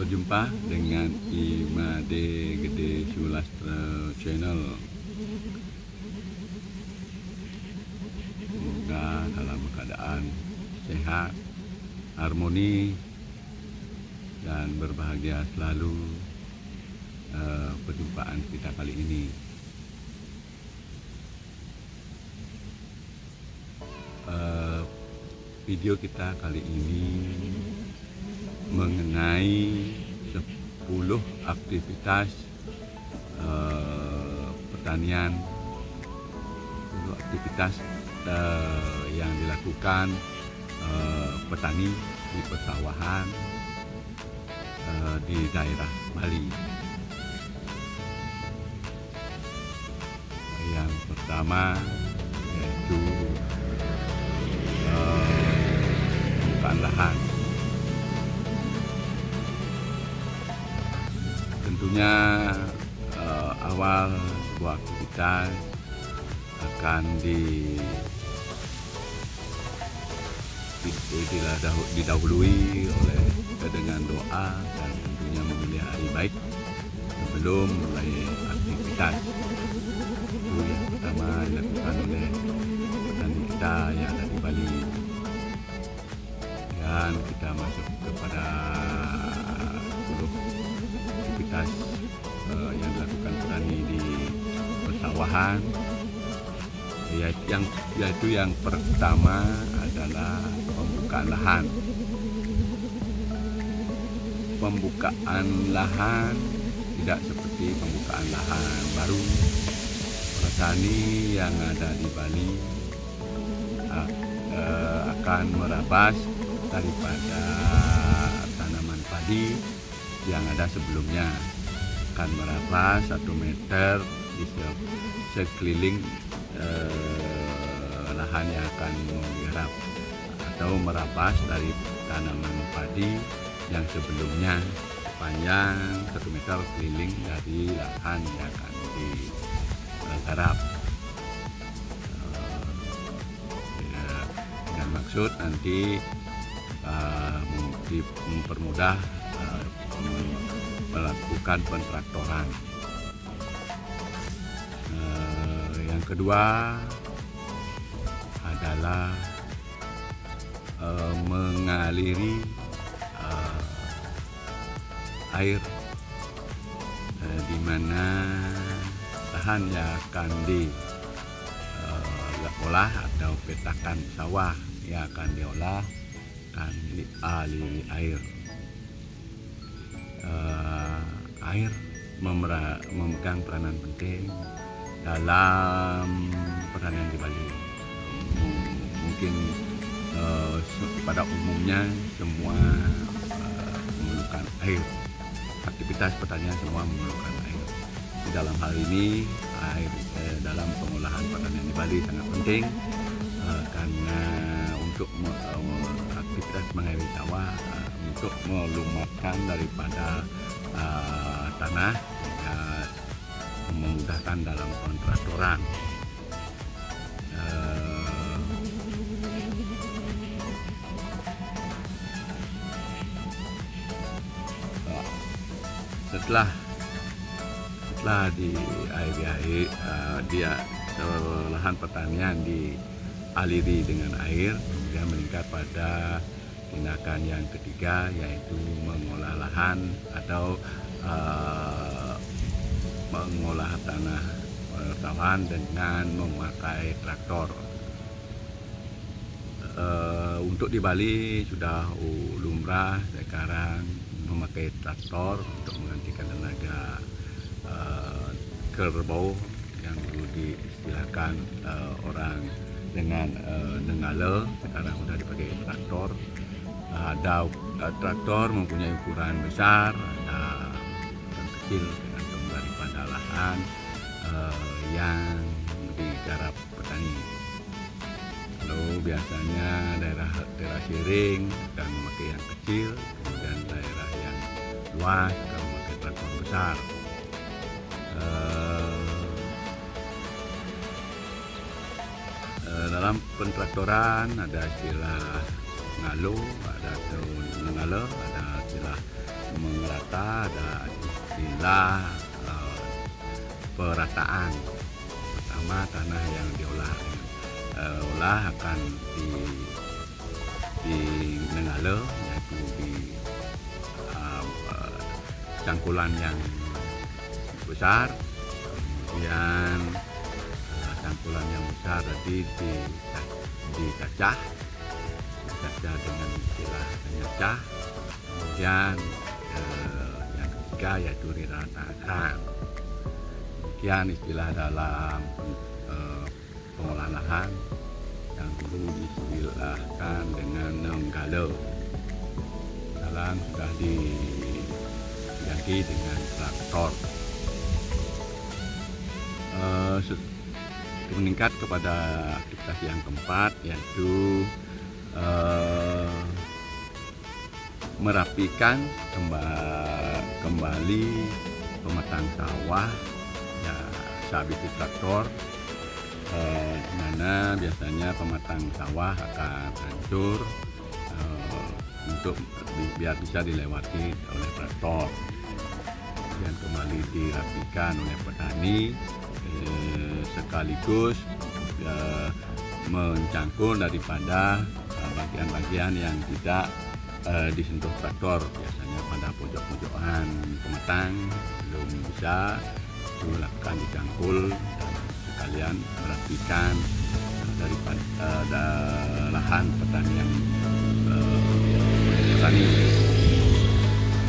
Berjumpa dengan Imade Gede Sulastra Channel. Semoga dalam keadaan sehat, harmoni, dan berbahagia selalu perjumpaan kita kali ini. Video kita kali ini mengenai 10 aktivitas pertanian, 10 aktivitas yang dilakukan petani di persawahan di daerah Bali. Yang pertama yaitu pembukaan lahan. Tentunya awal sebuah aktivitas akan didahului oleh dengan doa dan tentunya memilih hari baik sebelum mulai aktivitas. Itu yang pertama dilakukan oleh petani kita yang ada di Bali. Dan kita masuk kepada 10 aktivitas yang dilakukan petani di persawahan, yaitu yang pertama adalah pembukaan lahan. Pembukaan lahan tidak seperti pembukaan lahan baru. Petani yang ada di Bali akan merabas daripada tanaman padi yang ada sebelumnya, akan merabas 1 meter di sekeliling lahan yang akan digarap, atau merabas dari tanaman padi yang sebelumnya panjang 1 meter keliling dari lahan yang akan digarap. Dengan maksud nanti mempermudah melakukan pentraktoran. Yang kedua adalah mengaliri air di mana lahan yang akan diolah atau petakan sawah yang akan diolah akan dialiri air. Air memegang peranan penting dalam pertanian di Bali. Mungkin pada umumnya semua memerlukan air. Aktivitas pertanian semua memerlukan air. Dalam hal ini air dalam pengolahan pertanian di Bali sangat penting, karena untuk aktivitas mengairi sawah, untuk melumatkan daripada tanah, memudahkan dalam pentraktoran. Setelah lahan pertanian dialiri dengan air, kemudian meningkat pada tindakan yang ketiga, yaitu mengolah lahan atau mengolah tanah persawahan dengan memakai traktor. Untuk di Bali sudah lumrah sekarang memakai traktor untuk menggantikan tenaga kerbau yang dulu diistilahkan orang dengan dengale. Sekarang sudah dipakai traktor. Ada traktor mempunyai ukuran besar, ada ukuran kecil, tergantung daripada lahan yang digarap petani. Kalau biasanya daerah sharing akan memakai yang kecil, kemudian daerah yang luas akan memakai traktor besar. Dalam pentraktoran ada istilah ngalo, ada ngalo, ada istilah kita ada istilah perataan. Pertama, tanah yang diolah akan di Nenggala, yaitu di cangkulan yang besar. Kemudian cangkulan yang besar tadi dicacah dengan istilah nyacah. Kemudian yang ketiga yaitu diratakan. Demikian istilah dalam pengolahan lahan yang dulu diistilahkan dengan Nenggala. Sekarang sudah diganti dengan traktor. Meningkat kepada aktivitas yang keempat, yaitu merapikan kembali pematang sawah ya, sehabis traktor, di mana biasanya pematang sawah akan hancur untuk biar bisa dilewati oleh traktor. Kemudian kembali dirapikan oleh petani, sekaligus mencangkul daripada bagian-bagian yang tidak disentuh traktor, biasanya pada pojok-pojokan pematang belum bisa dilakukan dicangkul, dan sekalian merapikan daripada lahan pertanian petani.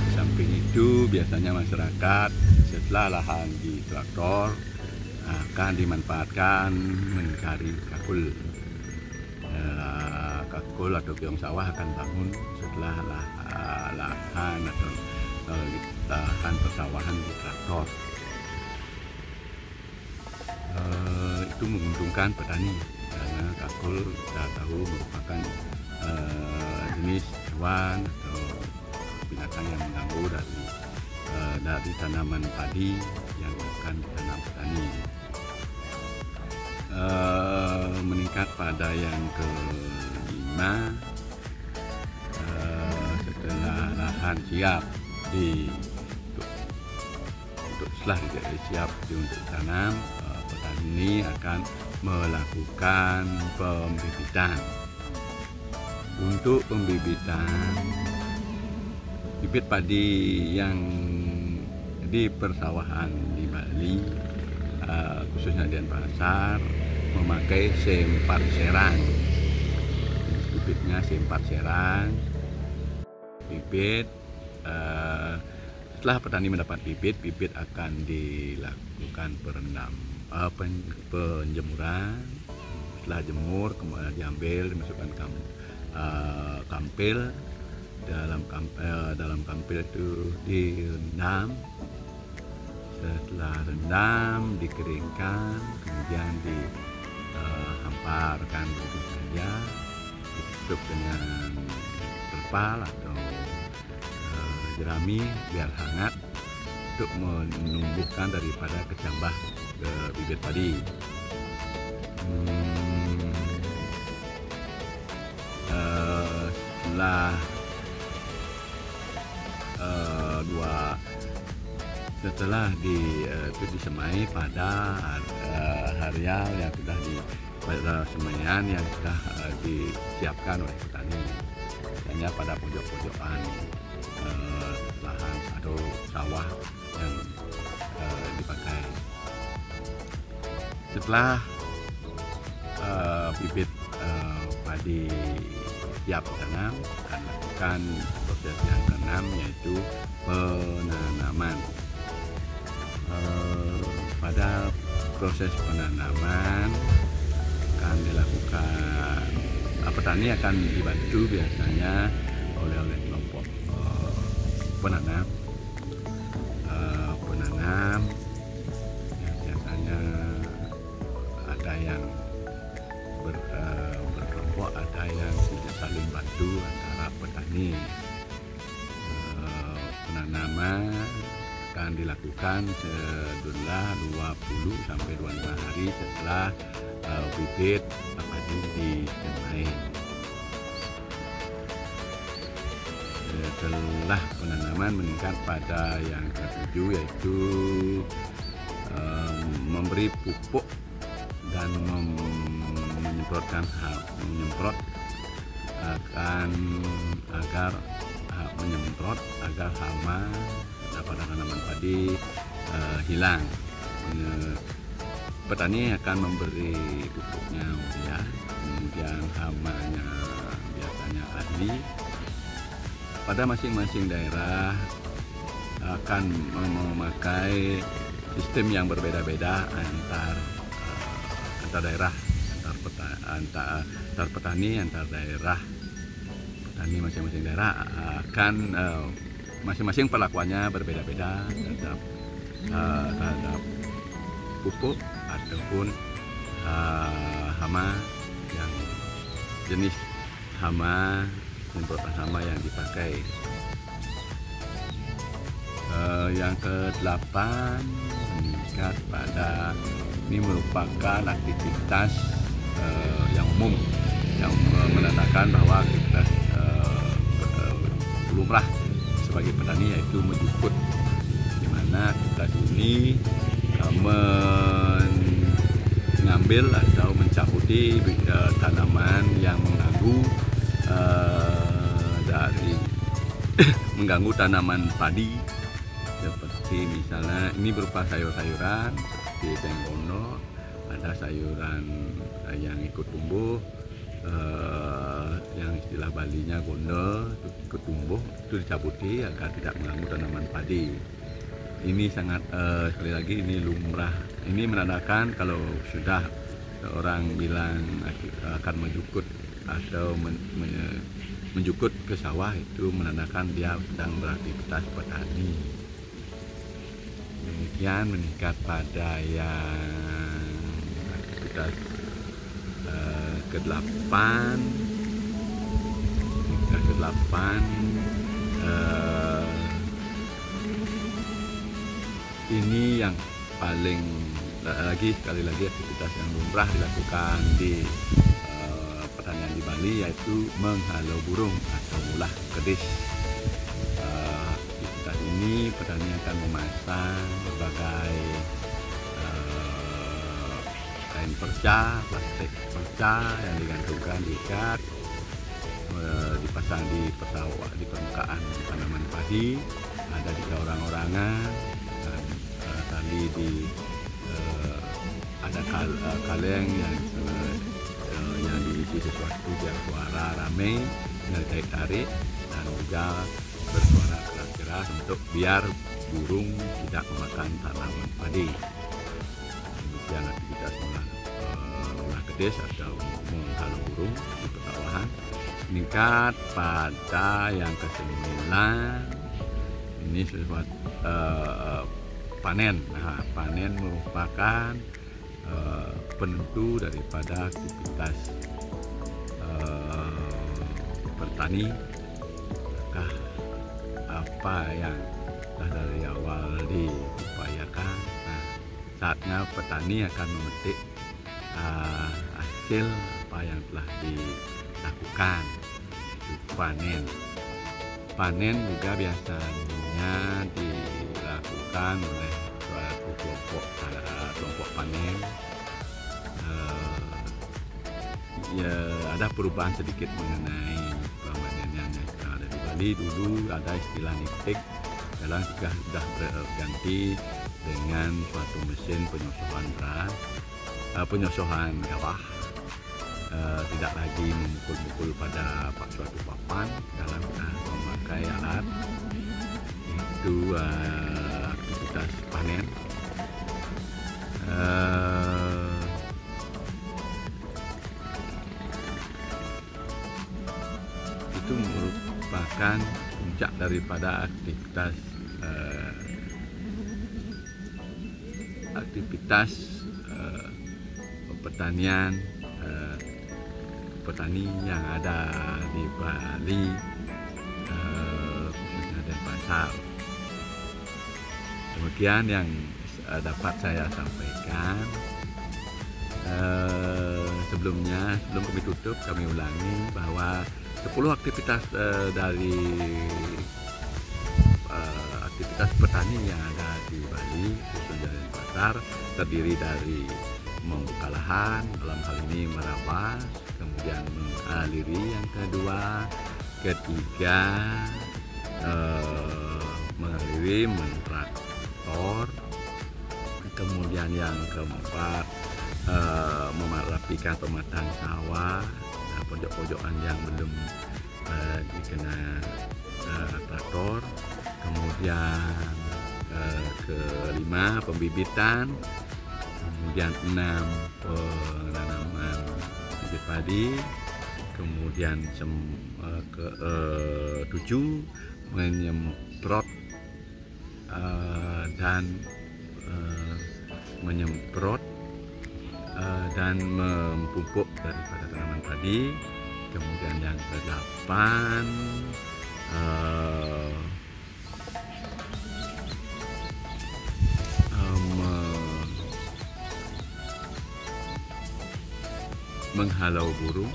Di samping itu biasanya masyarakat setelah lahan di traktor akan dimanfaatkan mencari kakul. Kakul atau keong sawah akan bangun setelah lahan atau lahan persawahan di traktor. Itu menguntungkan petani karena kakul kita tahu merupakan jenis hewan atau binatang yang mengganggu dari tanaman padi yang akan ditanam petani. Meningkat pada yang kelima, setelah lahan siap setelah siap untuk ditanam, petani ini akan melakukan pembibitan. Untuk pembibitan bibit padi yang di persawahan di Bali, khususnya di Denpasar, memakai sempat serang. Bibitnya sempat serang. Bibit setelah petani mendapat bibit akan dilakukan penjemuran. Setelah jemur, kemudian diambil, dimasukkan kampil. Dalam kampil itu direndam. Setelah rendam, dikeringkan, kemudian dihamparkan begitu saja, ditutup dengan terpal atau jerami biar hangat untuk menumbuhkan daripada kecambah bibit padi. Setelah disemai pada harial yang sudah pada semaian yang sudah disiapkan oleh petani, hanya pada pojok-pojokan lahan atau sawah yang dipakai. Setelah bibit padi siap ditanam, akan lakukan proses yang keenam, yaitu penanaman. Pada proses penanaman akan dilakukan, petani akan dibantu biasanya oleh kelompok penanam yang biasanya ada yang berkelompok, ada yang tidak saling bantu antara petani. Penanaman akan dilakukan setelah 20 sampai 25 hari setelah bibit padi disemai. Setelah penanaman tanaman meningkat pada yang ketujuh, yaitu memberi pupuk dan menyemprot agar hama pada tanaman padi hilang. Petani akan memberi pupuknya urea, kemudian hamanya biasanya ahli. Pada masing-masing daerah akan memakai sistem yang berbeda-beda antar daerah, antar petani, antar daerah. Petani masing-masing daerah akan masing-masing perlakuannya berbeda-beda terhadap pupuk ataupun hama, yang jenis hama, semprotan hama yang dipakai. Yang ke-8, meningkat pada, ini merupakan aktivitas yang umum yang menandakan bahwa aktivitas lumrah sebagai petani, yaitu menjukut, di mana aktivitas ini mengambil atau mencabuti tanaman yang mengganggu tanaman padi, seperti misalnya ini berupa sayur-sayuran seperti tenggono, ada sayuran yang ikut tumbuh, yang istilah Balinya gondol, ikut tumbuh, itu dicabuti agar tidak mengganggu tanaman padi. Ini sangat sekali lagi, ini lumrah. Ini menandakan kalau sudah seorang bilang akan menjukut atau menjukut ke sawah, itu menandakan dia sedang beraktivitas petani. Demikian meningkat pada yang aktivitas ke-8. Ini yang paling sekali lagi aktivitas yang lumrah dilakukan di pertanian di Bali, yaitu menghalau burung atau ulah kedis. Aktivitas ini petani akan memasang berbagai kain perca, plastik perca yang digantungkan, diikat, dipasang di permukaan tanaman padi, ada di orang-orangan, dan tali ada kaleng yang diisi sesuatu biar suara rame, tarik, dan juga bersuara keras-keras untuk biar burung tidak memakan tanaman padi. Demikian aktivitas ulah kedis atau menghalau burung di persawahan. Meningkat pada yang ke-9, ini sesuatu panen. Nah, panen merupakan penentu daripada aktivitas bertani. Maka apa yang dari awal diupayakan, nah, saatnya petani akan memetik hasil apa yang telah dilakukan, itu panen. Panen juga biasanya dilakukan oleh suatu kelompok panen. Ya, ada perubahan sedikit mengenai pemanen yang ada di Bali. Dulu ada istilah nitik, sekarang juga sudah berganti dengan suatu mesin penyosohan gawah. Tidak lagi memukul-mukul pada suatu papan, dalam memakai alat. Itu aktivitas panen. Itu merupakan puncak daripada aktivitas pertanian, petani yang ada di Bali, khususnya Denpasar. Demikian yang dapat saya sampaikan. Sebelum kami tutup, kami ulangi bahwa 10 aktivitas dari aktivitas petani yang ada di Bali khususnya di Denpasar terdiri dari membuka lahan, dalam hal ini merawat, kemudian mengaliri yang kedua, ketiga mengaliri, mentraktor, kemudian yang keempat merapikan pematang sawah, pojok-pojokan yang belum dikena traktor, kemudian kelima pembibitan, kemudian 6 penanaman bibit padi, kemudian 7 menyemprot dan memupuk daripada tanaman padi. Kemudian yang ke-8 menghalau burung.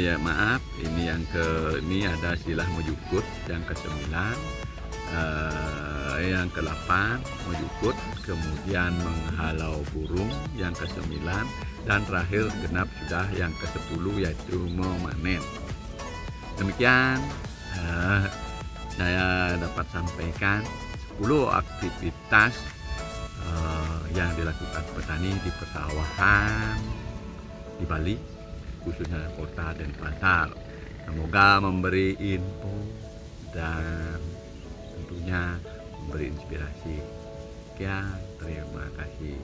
Ya maaf, ini ada istilah mejukut yang ke-9, yang ke-8 mejukut, kemudian menghalau burung yang ke-9, dan terakhir genap sudah yang ke-10 yaitu memanen. Demikian saya dapat sampaikan 10 aktivitas yang dilakukan petani di persawahan di Bali khususnya kota Denpasar. Semoga memberi info dan tentunya memberi inspirasi. Sekian, terima kasih.